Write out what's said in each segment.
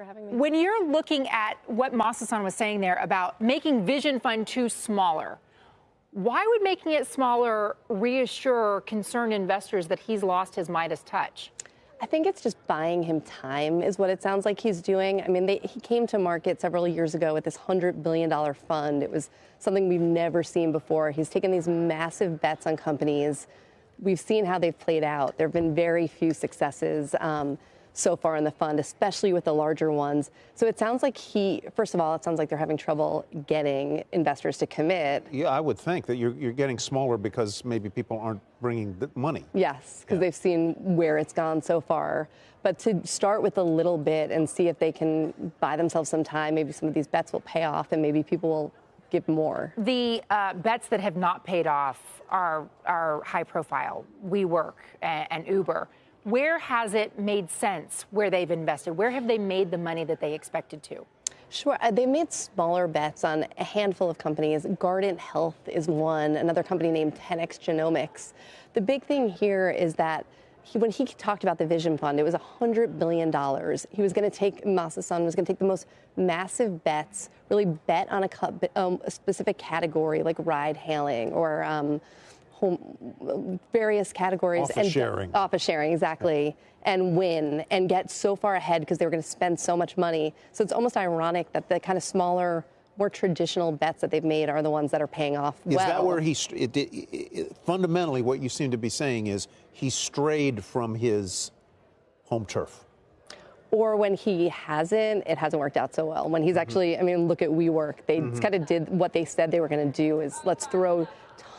for having me. When you're looking at what Masayoshi was saying there about making Vision Fund 2 smaller, why would making it smaller reassure concerned investors that he's lost his Midas touch? I think it's just buying him time is what it sounds like he's doing. I mean, he came to market several years ago with this $100 billion fund. It was something we've never seen before. He's taken these massive bets on companies. We've seen how they've played out. There have been very few successes so far in the fund, especially with the larger ones. So it sounds like first of all, it sounds like they're having trouble getting investors to commit. Yeah, I would think that you're getting smaller because maybe people aren't bringing the money. Yes, because they've seen where it's gone so far. But to start with a little bit and see if they can buy themselves some time, maybe some of these bets will pay off and maybe people will give more. The bets that have not paid off are high profile, WeWork and Uber. Where has it made sense where they've invested? Where have they made the money that they expected to? Sure. They made smaller bets on a handful of companies. Guardant Health is one, another company named 10x Genomics. The big thing here is that when he talked about the Vision Fund, it was $100 billion. He was going to take, Masayoshi was going to take the most massive bets, really bet on a specific category like ride hailing or various categories. Office sharing, exactly. And win and get so far ahead because they were going to spend so much money. So it's almost ironic that the kind of smaller, more traditional bets that they've made are the ones that are paying off well. Is that where fundamentally what you seem to be saying is he strayed from his home turf? Or when he hasn't, it hasn't worked out so well. When he's actually, I mean, look at WeWork. They kind of did what they said they were going to do is let's throw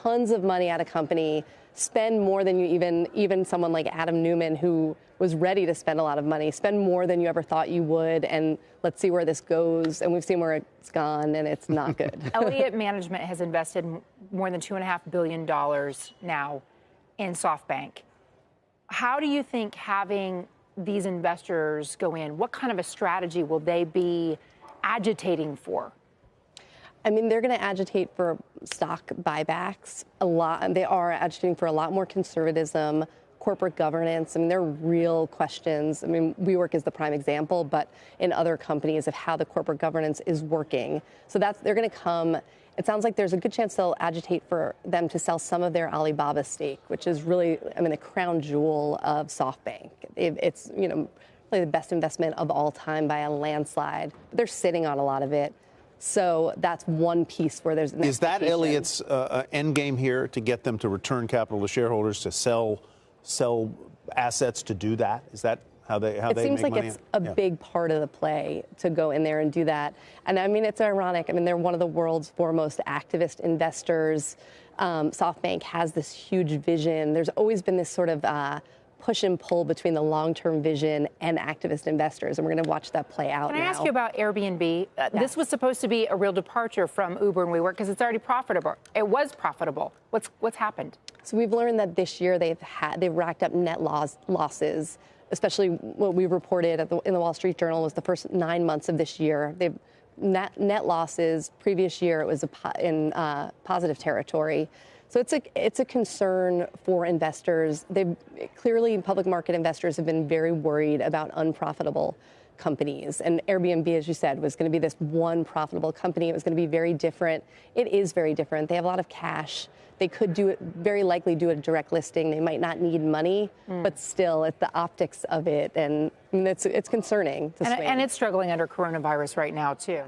tons of money at a company, spend more than you even someone like Adam Neumann, who was ready to spend a lot of money, spend more than you ever thought you would, and let's see where this goes. And we've seen where it's gone, and it's not good. Elliott Management has invested more than $2.5 billion now in SoftBank. How do you think having these investors go in, what kind of a strategy will they be agitating for? I mean, they're going to agitate for stock buybacks a lot. They are agitating for a lot more conservatism, corporate governance. I mean, there are real questions. I mean, WeWork is the prime example, but in other companies of how the corporate governance is working. So they're going to come. It sounds like there's a good chance they'll agitate for them to sell some of their Alibaba stake, which is really, I mean, the crown jewel of SoftBank. It's, probably the best investment of all time by a landslide. But they're sitting on a lot of it. So that's one piece where there's an Is that Elliott's end game here, to get them to return capital to shareholders, to sell assets to do that? Is that how they make money? It seems like it's a big part of the play to go in there and do that. And I mean, it's ironic. I mean, they're one of the world's foremost activist investors. SoftBank has this huge vision. There's always been this sort of push and pull between the long-term vision and activist investors, and we're going to watch that play out now. Can I ask you about Airbnb? This was supposed to be a real departure from Uber and WeWork because it's already profitable. It was profitable. What's happened? So we've learned that this year they've racked up net losses, especially what we reported in the Wall Street Journal was the first 9 months of this year. They've net losses. Previous year it was in positive territory. So it's a concern for investors. Clearly, public market investors have been very worried about unprofitable companies. And Airbnb, as you said, was going to be this one profitable company. It was going to be very different. It is very different. They have a lot of cash. They could very likely do a direct listing. They might not need money, but still, it's the optics of it. And it's concerning. And it's struggling under coronavirus right now, too.